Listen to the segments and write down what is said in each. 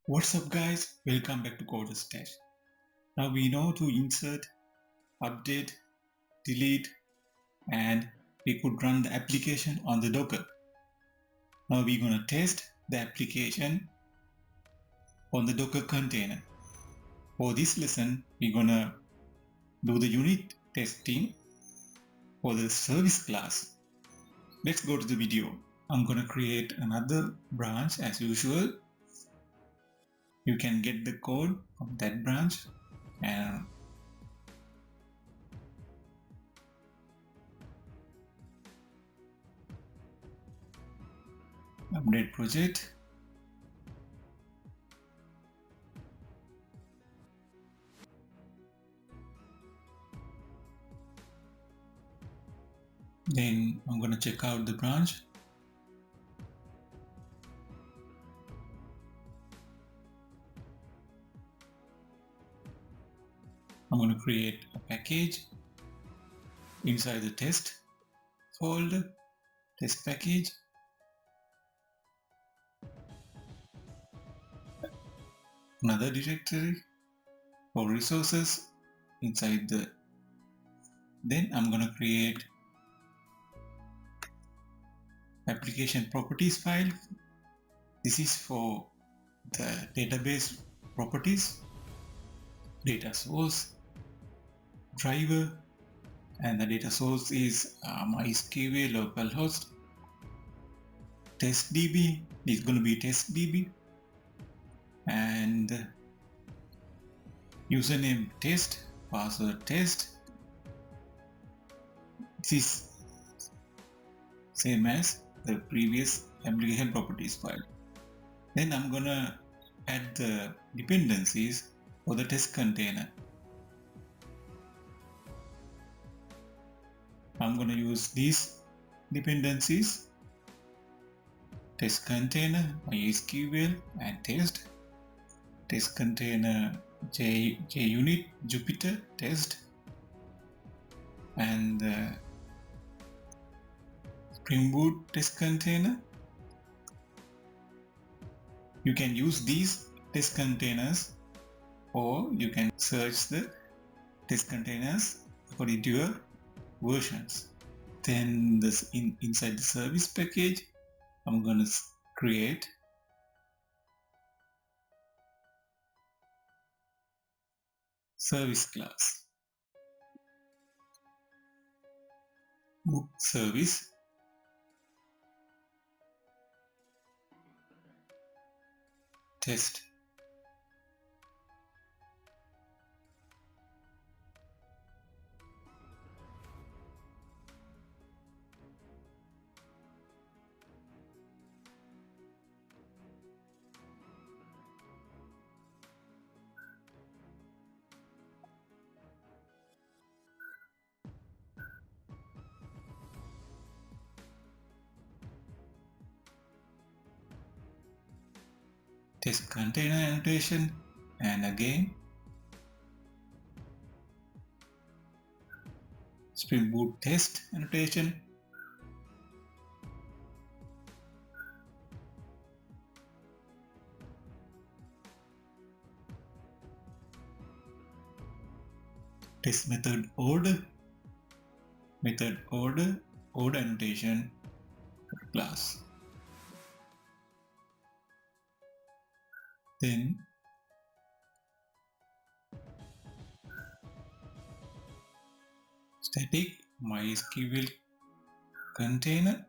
What's up guys, welcome back to Coderstash. Now we know to insert, update, delete and we could run the application on the Docker. Now we're gonna test the application on the Docker container. For this lesson, we're gonna do the unit testing for the service class. Let's go to the video. I'm gonna create another branch as usual. You can get the code from that branch and update project. Then I'm going to check out the branch. I'm going to create a package inside the test folder, test package. Another directory for resources inside the. Then I'm going to create application properties file. This is for the database properties, data source, driver, and the data source is MySQL localhost. TestDB is going to be TestDB, and username test, password test. This is same as the previous application properties file. Then I'm gonna add the dependencies for the test container. I'm gonna use these dependencies: test container, MySQL, and test. Test container JUnit, Jupyter, test, and Spring Boot test container. You can use these test containers, or you can search the test containers according to your versions. Then inside the service package, I'm going to create service class, BookService, test. Test container annotation, and again Spring Boot test annotation. Test method order, order annotation class. Then static MySQL container,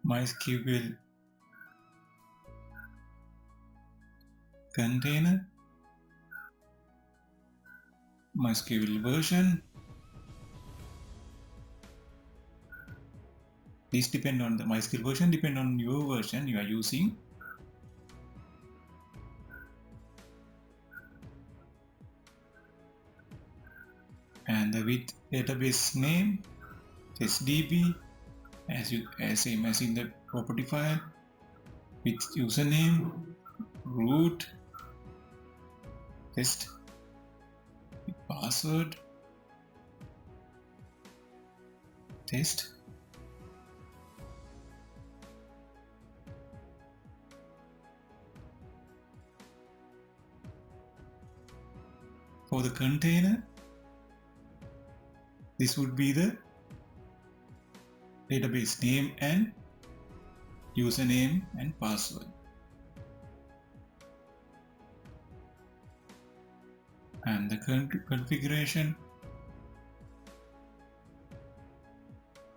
MySQL container, MySQL version. These depend on the MySQL version, depend on your version you are using. And with database name, testdb, as same as in the property file, with username, root, test, with password, test. For the container, this would be the database name and username and password. And the configuration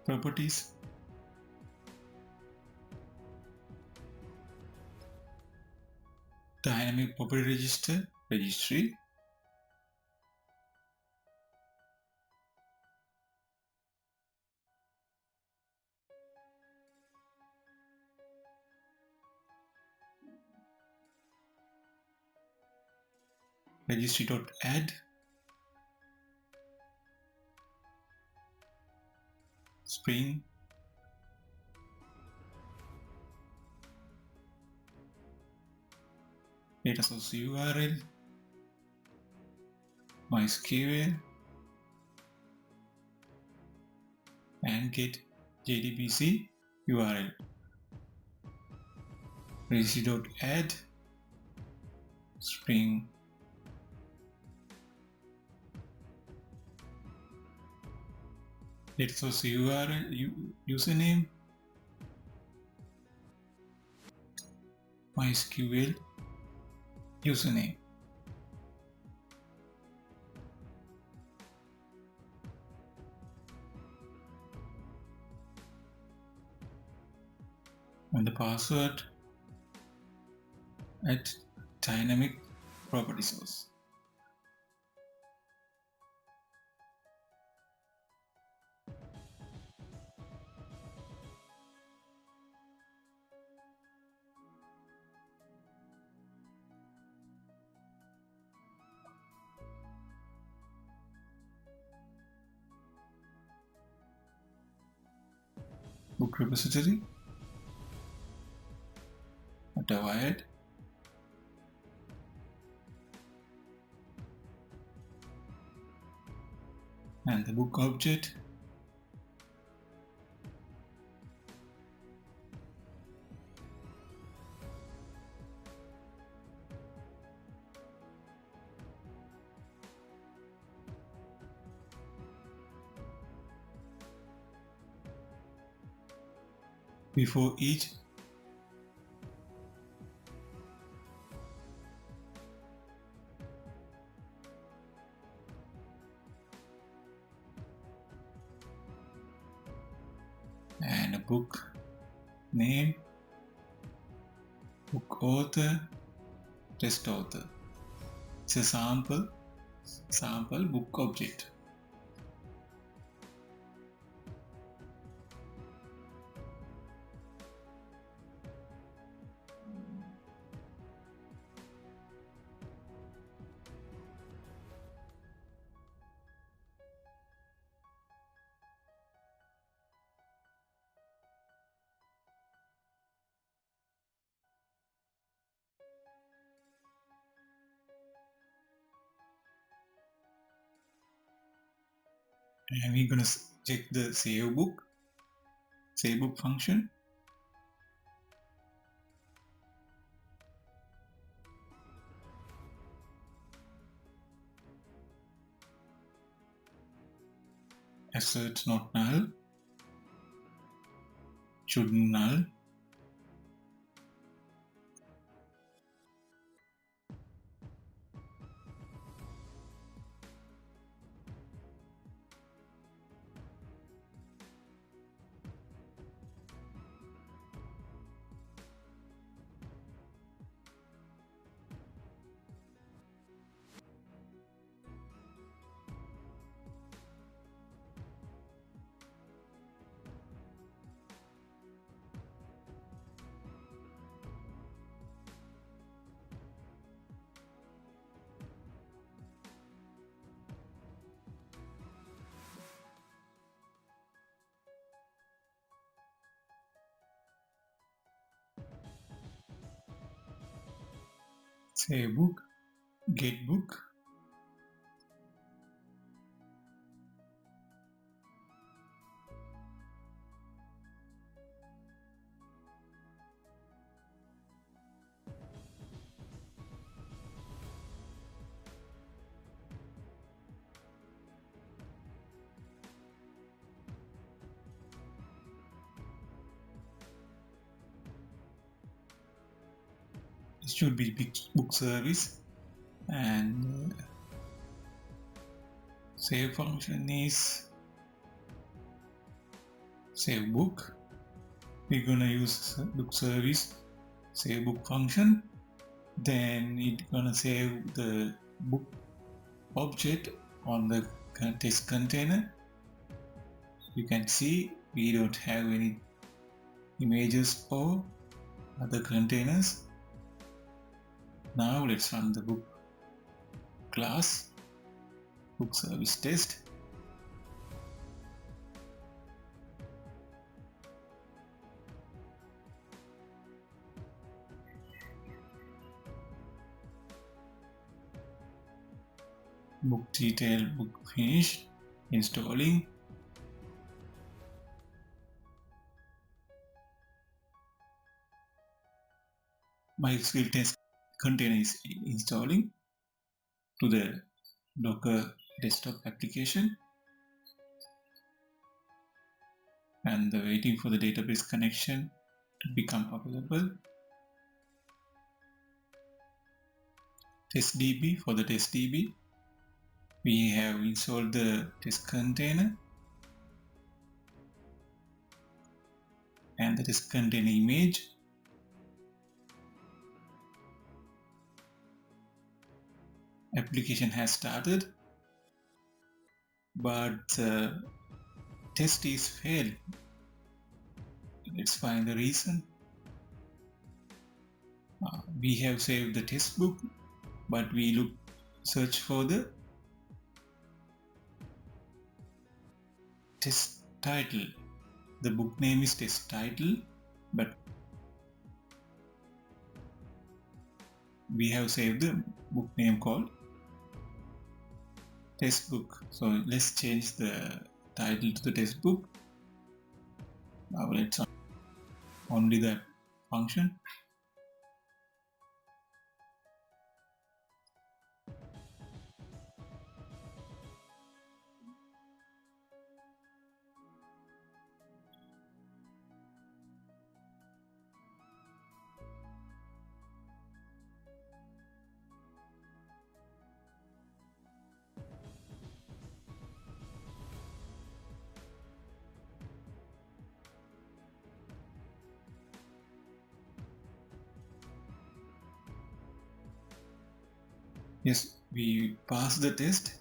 properties, dynamic property register registry, registry.add, Spring, data source URL, MySQL, and get JDBC URL. Registry.add, Spring, data source URL, username, MySQL username. And the password at dynamic property source. Book repository, wired, and the book object, before each and a book name, book author, test author. It's a sample book object. And we're going to check the saveBook function. Assert not null, should null, saveBook, getBook, it should be BookService, and save function is saveBook. We're gonna use BookService saveBook function. Then it's gonna save the book object on the test container. You can see we don't have any images or other containers. Now let's run the book class BookServiceTest. Book detail, book finish, installing. MySQL test container is installing to the Docker desktop application, and waiting for the database connection to become available. TestDB, for the TestDB, we have installed the test container and the test container image. Application has started, but test is failed. Let's find the reason. We have saved the test book, but we search for the test title. The book name is test title, but we have saved the book name called test book. So let's change the title to the test book. Now let's run only that function. Yes, we passed the test.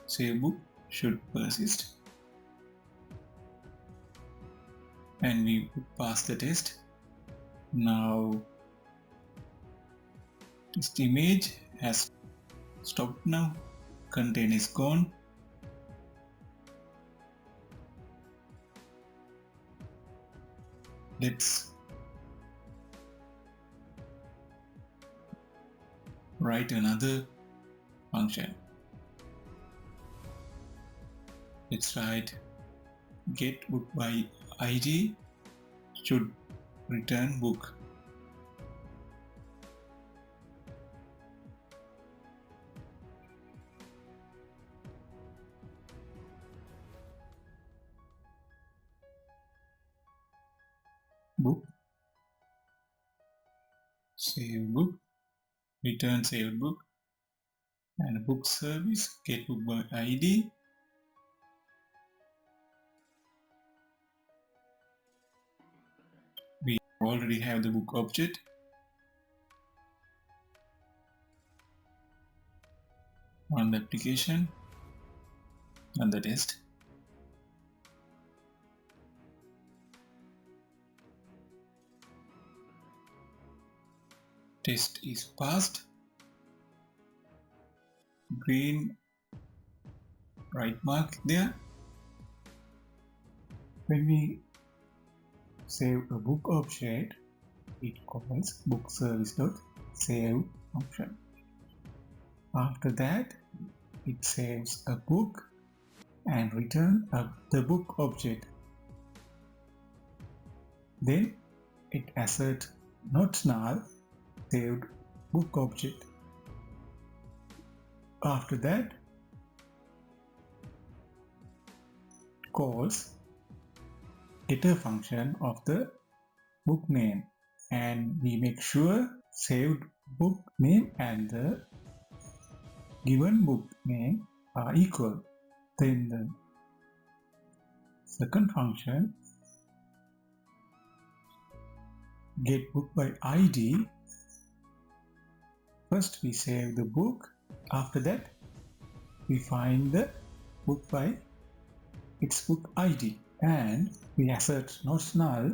SaveBook should persist, and we passed the test. Now test image has stopped now. Container is gone. Let's write another function. Let's write getBookById should return book. Book, saveBook, return saveBook, and BookService getBookById. We already have the book object. Run the application and the test. Test is passed. Green right mark there. When we save a book object, it calls BookService.save function. After that, it saves a book and returns the book object. Then it asserts not null saved book object. After that, it calls getter function of the book name, and we make sure saved book name and the given book name are equal. Then the second function, getBookById, first we save the book, after that we find the book by its book ID, and we assert not null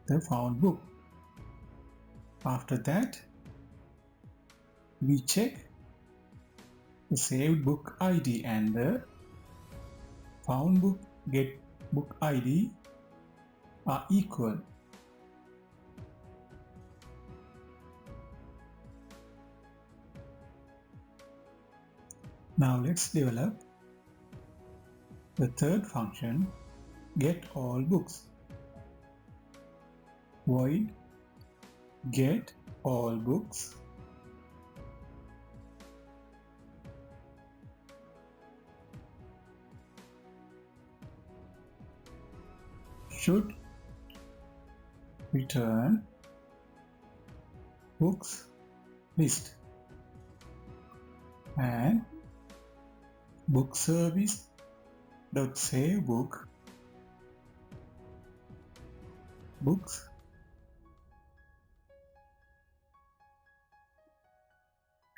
the found book. After that we check the saved book ID and the found book get book ID are equal. Now let's develop the third function, getAllBooks. Void getAllBooks should return books list, and BookService.saveBook books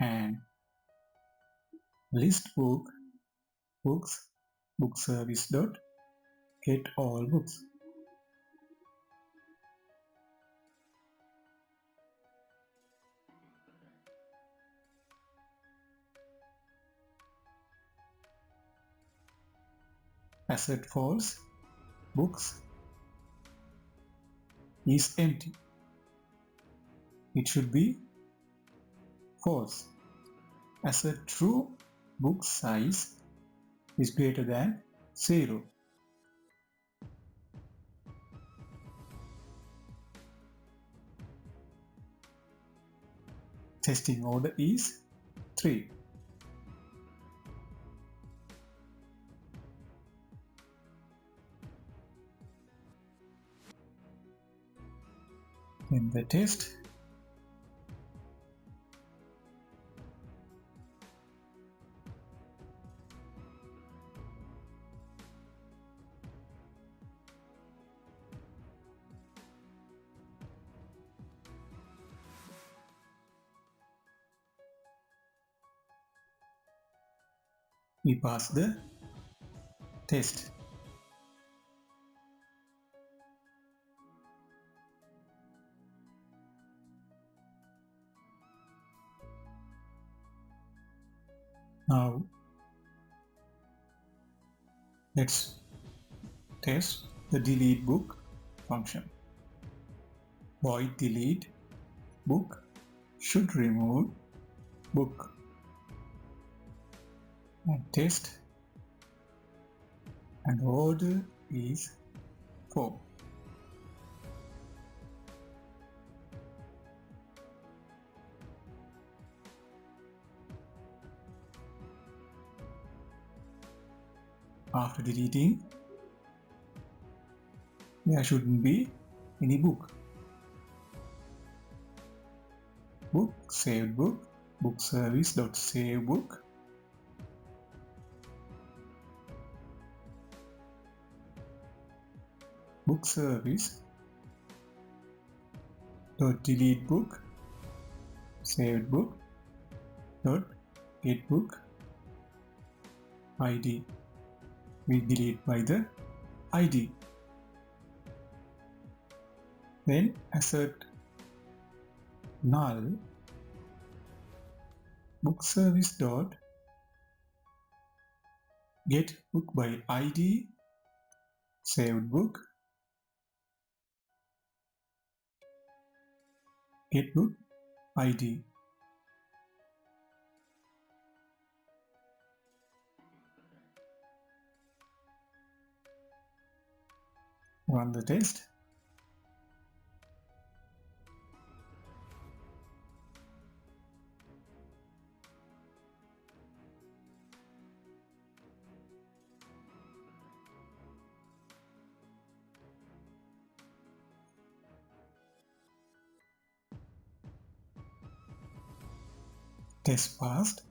and list book books BookService.getAllBooks. Asset false, books is empty. It should be false. Asset true, book size is greater than 0. Testing order is 3. In the test, we pass the test. Now let's test the deleteBook function. Void delete book should remove book, and test, and order is 4. After deleting, there shouldn't be any book. Book saved book BookService.saveBook BookService.deleteBook saved book getBookById. We delete by the ID. Then assert null BookService.getBookById saved book getBookById. Run the test. test passed.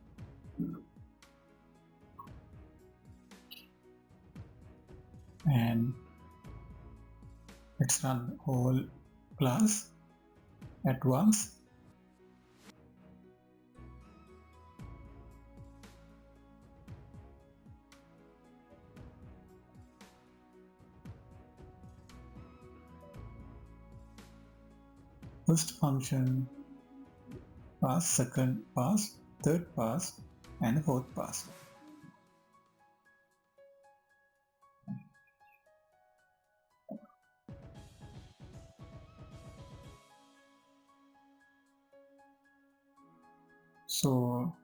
And let's run whole class at once. First function pass, second pass, third pass, and fourth pass. So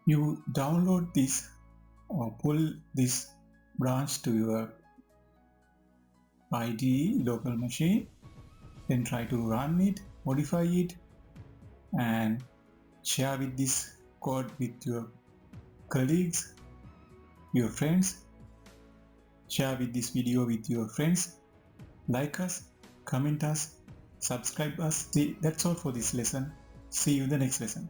you download this or pull this branch to your IDE local machine, then try to run it, modify it, and share with this code with your colleagues, your friends. Share with this video with your friends. Like us, comment us, subscribe us. That's all for this lesson. See you in the next lesson.